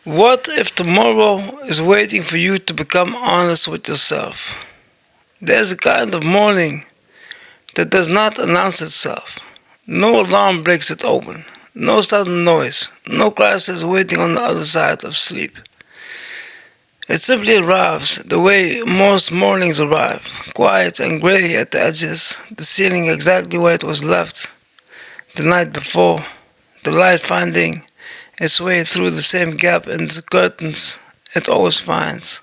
What if tomorrow is waiting for you to become honest with yourself? There's a kind of morning that does not announce itself. No alarm breaks it open. No sudden noise. No crisis waiting on the other side of sleep. It simply arrives the way most mornings arrive, quiet and gray at the edges, the ceiling exactly where it was left the night before, the light finding its way through the same gap in the curtains it always finds.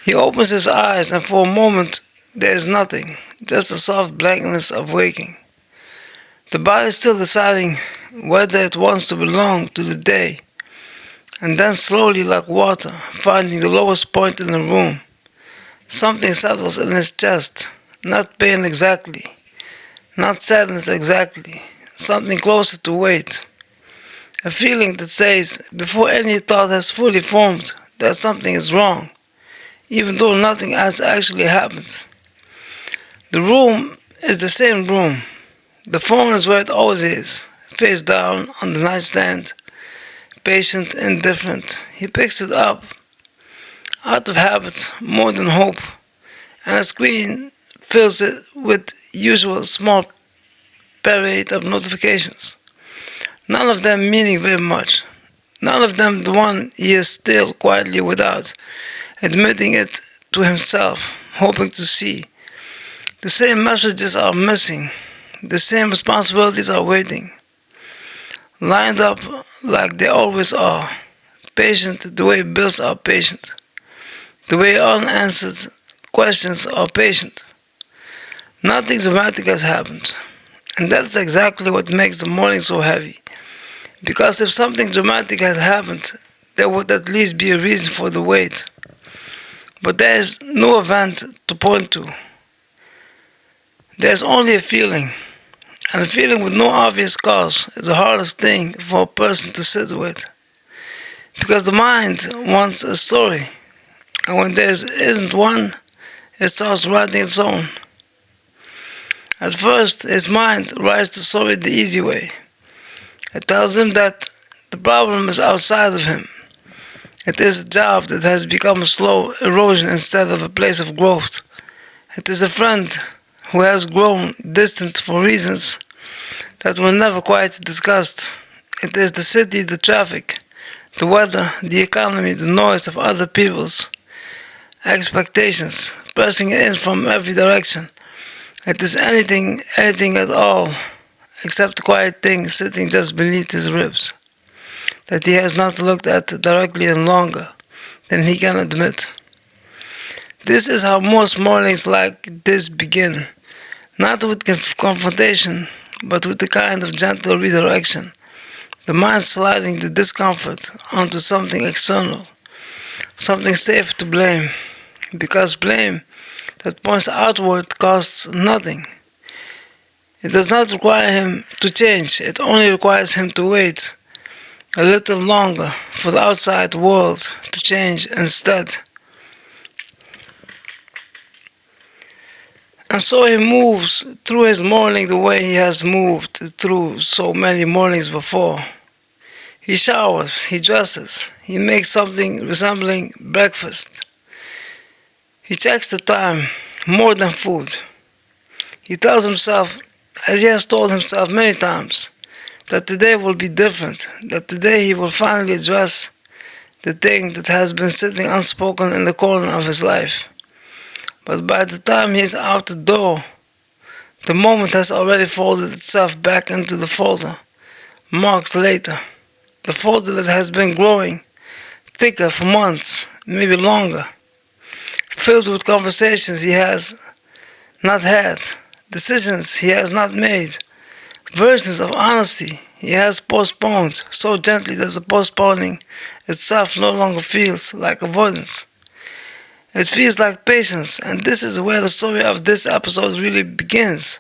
He opens his eyes, and for a moment there is nothing, just the soft blankness of waking. The body still deciding whether it wants to belong to the day, and then slowly, like water, finding the lowest point in the room. Something settles in his chest, not pain exactly, not sadness exactly, something closer to weight. A feeling that says, before any thought has fully formed, that something is wrong, even though nothing has actually happened. The room is the same room. The phone is where it always is, face down on the nightstand, patient, indifferent. He picks it up, out of habit, more than hope, and a screen fills it with usual small parade of notifications. None of them meaning very much. None of them the one he is still quietly without, admitting it to himself, hoping to see. The same messages are missing. The same responsibilities are waiting. Lined up like they always are. Patient the way bills are patient. The way unanswered questions are patient. Nothing dramatic has happened. And that's exactly what makes the morning so heavy. Because if something dramatic had happened, there would at least be a reason for the wait. But there is no event to point to. There's only a feeling. And a feeling with no obvious cause is the hardest thing for a person to sit with. Because the mind wants a story. And when there isn't one, it starts writing its own. At first, his mind writes the story the easy way. It tells him that the problem is outside of him. It is a job that has become a slow erosion instead of a place of growth. It is a friend who has grown distant for reasons that were never quite discussed. It is the city, the traffic, the weather, the economy, the noise of other people's expectations, pressing in from every direction. It is anything at all, except the quiet thing sitting just beneath his ribs, that he has not looked at directly and longer than he can admit. This is how most mornings like this begin, not with confrontation, but with a kind of gentle redirection, the mind sliding the discomfort onto something external, something safe to blame, because blame that points outward costs nothing. It does not require him to change, it only requires him to wait a little longer for the outside world to change instead. And so he moves through his morning the way he has moved through so many mornings before. He showers, he dresses, he makes something resembling breakfast. He checks the time, more than food. He tells himself, as he has told himself many times, that today will be different, that today he will finally address the thing that has been sitting unspoken in the corner of his life. But by the time he is out the door, the moment has already folded itself back into the folder, marked later, the folder that has been growing thicker for months, maybe longer, filled with conversations he has not had, decisions he has not made, versions of honesty he has postponed so gently that the postponing itself no longer feels like avoidance. It feels like patience, and this is where the story of this episode really begins,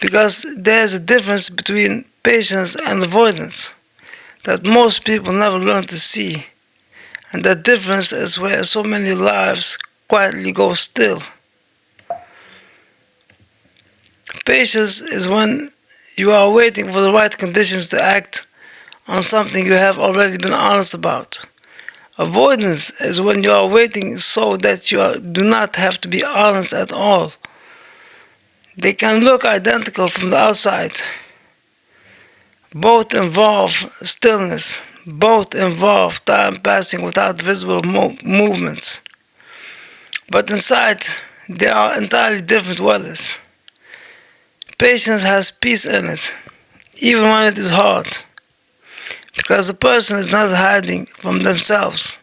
because there's a difference between patience and avoidance that most people never learn to see, and that difference is where so many lives quietly go still. Patience is when you are waiting for the right conditions to act on something you have already been honest about, Avoidance is when you are waiting so that do not have to be honest at all. They can look identical from the outside. Both involve stillness. Both involve time passing without visible movements. But inside, they are entirely different weathers. Patience has peace in it, even when it is hard, because the person is not hiding from themselves.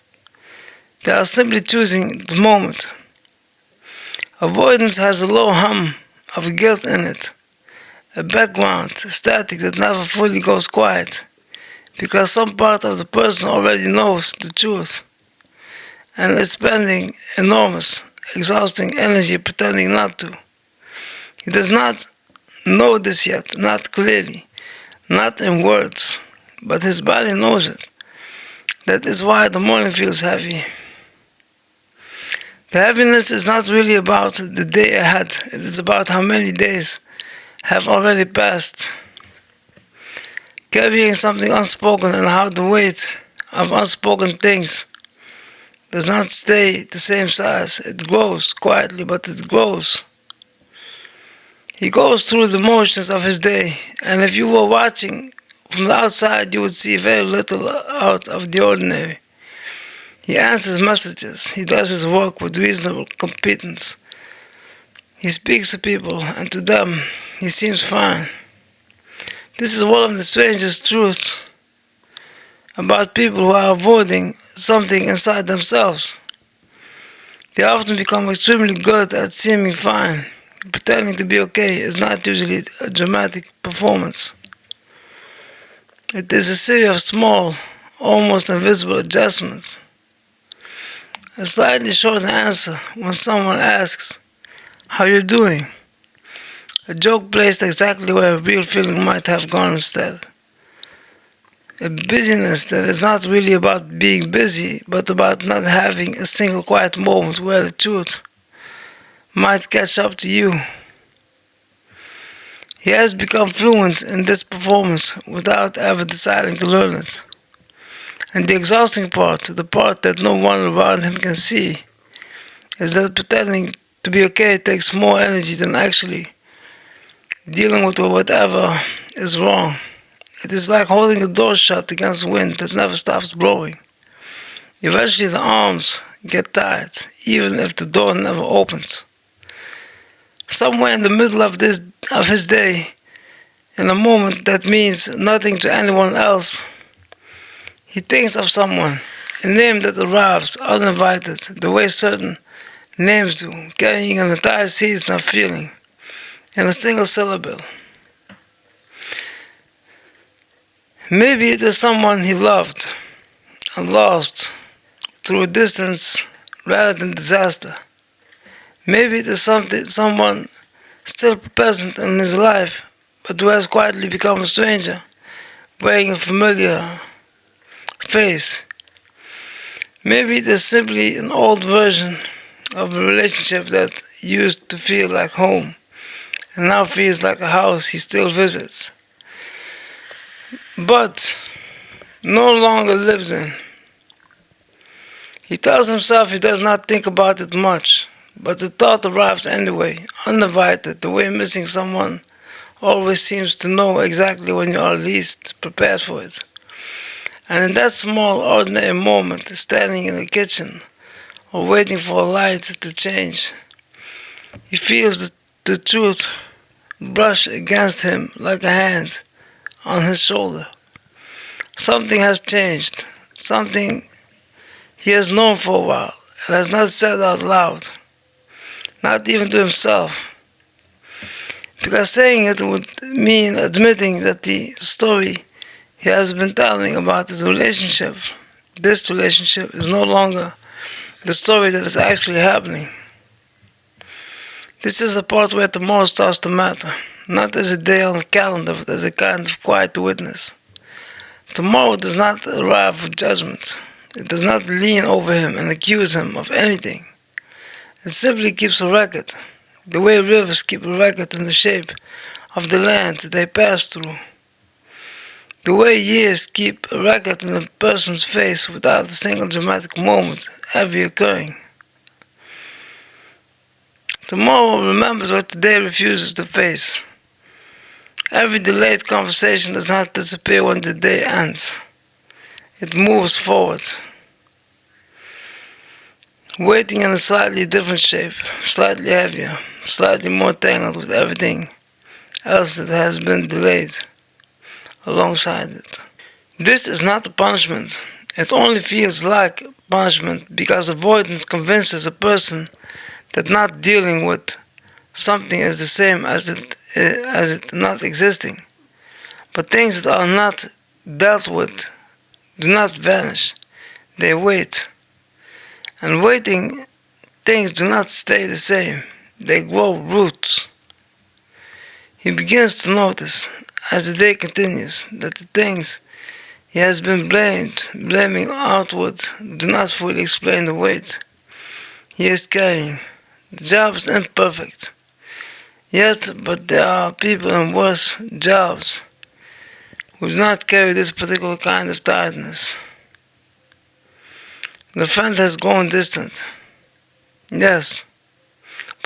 They are simply choosing the moment. Avoidance has a low hum of guilt in it, a background static that never fully goes quiet, because some part of the person already knows the truth and is spending enormous, exhausting energy pretending not to. He does not know this yet, not clearly, not in words, but his body knows it. That is why the morning feels heavy. The heaviness is not really about the day ahead, it is about how many days have already passed. Carrying something unspoken and how the weight of unspoken things does not stay the same size. It grows quietly, but it grows. He goes through the motions of his day, and if you were watching from the outside, you would see very little out of the ordinary. He answers messages. He does his work with reasonable competence. He speaks to people, and to them, he seems fine. This is one of the strangest truths about people who are avoiding something inside themselves. They often become extremely good at seeming fine. Pretending to be okay is not usually a dramatic performance. It is a series of small, almost invisible adjustments. A slightly short answer when someone asks, "How you doing?" A joke placed exactly where a real feeling might have gone instead. A busyness that is not really about being busy, but about not having a single quiet moment where the truth might catch up to you. He has become fluent in this performance without ever deciding to learn it. And the exhausting part, the part that no one around him can see, is that pretending to be okay takes more energy than actually dealing with whatever is wrong. It is like holding a door shut against wind that never stops blowing. Eventually the arms get tired, even if the door never opens. Somewhere in the middle of his day, in a moment that means nothing to anyone else, he thinks of someone, a name that arrives uninvited, the way certain names do, carrying an entire season of feeling in a single syllable. Maybe it is someone he loved and lost through distance rather than disaster. Maybe it is someone still present in his life, but who has quietly become a stranger, wearing a familiar face. Maybe it is simply an old version of a relationship that used to feel like home, and now feels like a house he still visits, but no longer lives in. He tells himself he does not think about it much, but the thought arrives anyway, uninvited, the way missing someone always seems to know exactly when you are least prepared for it. And in that small, ordinary moment, standing in the kitchen or waiting for a light to change, he feels the truth brush against him like a hand on his shoulder. Something has changed, something he has known for a while and has not said out loud, not even to himself. Because saying it would mean admitting that the story he has been telling about this relationship is no longer the story that is actually happening. This is the part where tomorrow starts to matter, not as a day on the calendar, but as a kind of quiet witness. Tomorrow does not arrive with judgment. It does not lean over him and accuse him of anything. It simply keeps a record, the way rivers keep a record in the shape of the land they pass through. The way years keep a record in a person's face without a single dramatic moment ever occurring. Tomorrow remembers what today refuses to face. Every delayed conversation does not disappear when the day ends. It moves forward, waiting in a slightly different shape, slightly heavier, slightly more tangled with everything else that has been delayed alongside it. This is not a punishment. It only feels like punishment because avoidance convinces a person that not dealing with something is the same as it not existing. But things that are not dealt with do not vanish. They wait. And waiting, things do not stay the same. They grow roots. He begins to notice, as the day continues, that the things he has been blaming outwards, do not fully explain the weight he is carrying. The job is imperfect. Yet, but there are people in worse jobs who do not carry this particular kind of tiredness. The friend has grown distant. Yes,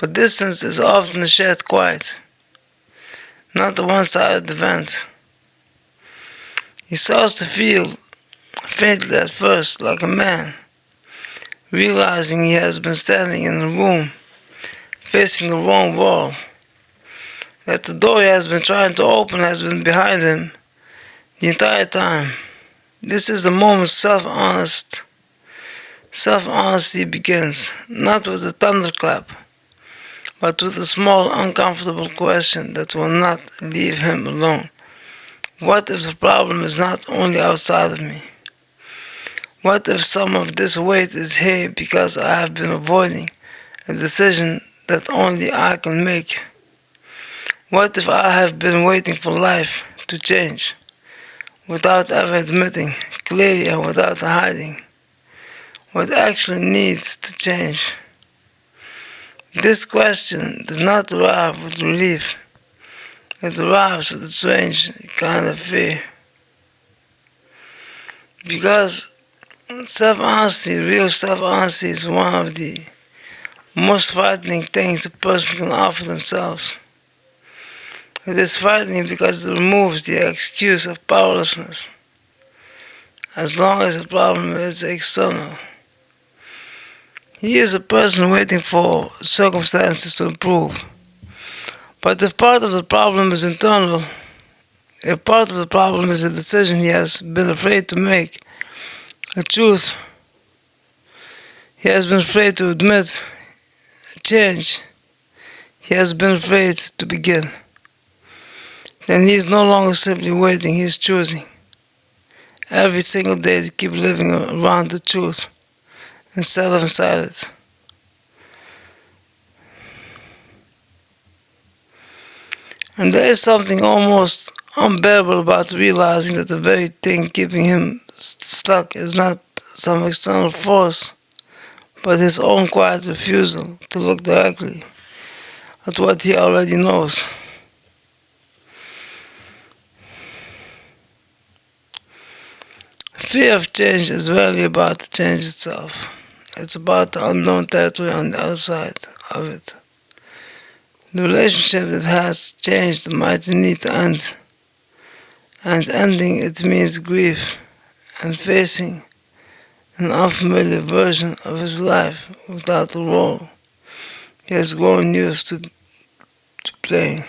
but distance is often a shared quiet, not the one-sided event. He starts to feel, faintly at first, like a man, realizing he has been standing in a room, facing the wrong wall, that the door he has been trying to open has been behind him the entire time. This is the moment self-honesty begins, not with a thunderclap, but with a small, uncomfortable question that will not leave him alone. What if the problem is not only outside of me? What if some of this weight is here because I have been avoiding a decision that only I can make? What if I have been waiting for life to change, without ever admitting, clearly and without hiding, what actually needs to change? This question does not arrive with relief. It arrives with a strange kind of fear. Because real self-honesty is one of the most frightening things a person can offer themselves. It is frightening because it removes the excuse of powerlessness, as long as the problem is external. He is a person waiting for circumstances to improve. But if part of the problem is internal, if part of the problem is a decision he has been afraid to make, a truth he has been afraid to admit, a change he has been afraid to begin, then he is no longer simply waiting, he is choosing. Every single day to keep living around the truth instead of inside it. And there is something almost unbearable about realizing that the very thing keeping him stuck is not some external force, but his own quiet refusal to look directly at what he already knows. Fear of change is rarely about the change itself. It's about the unknown territory on the other side of it. The relationship that has changed might need to end. And ending it means grief and facing an unfamiliar version of his life without the role he has grown used to playing.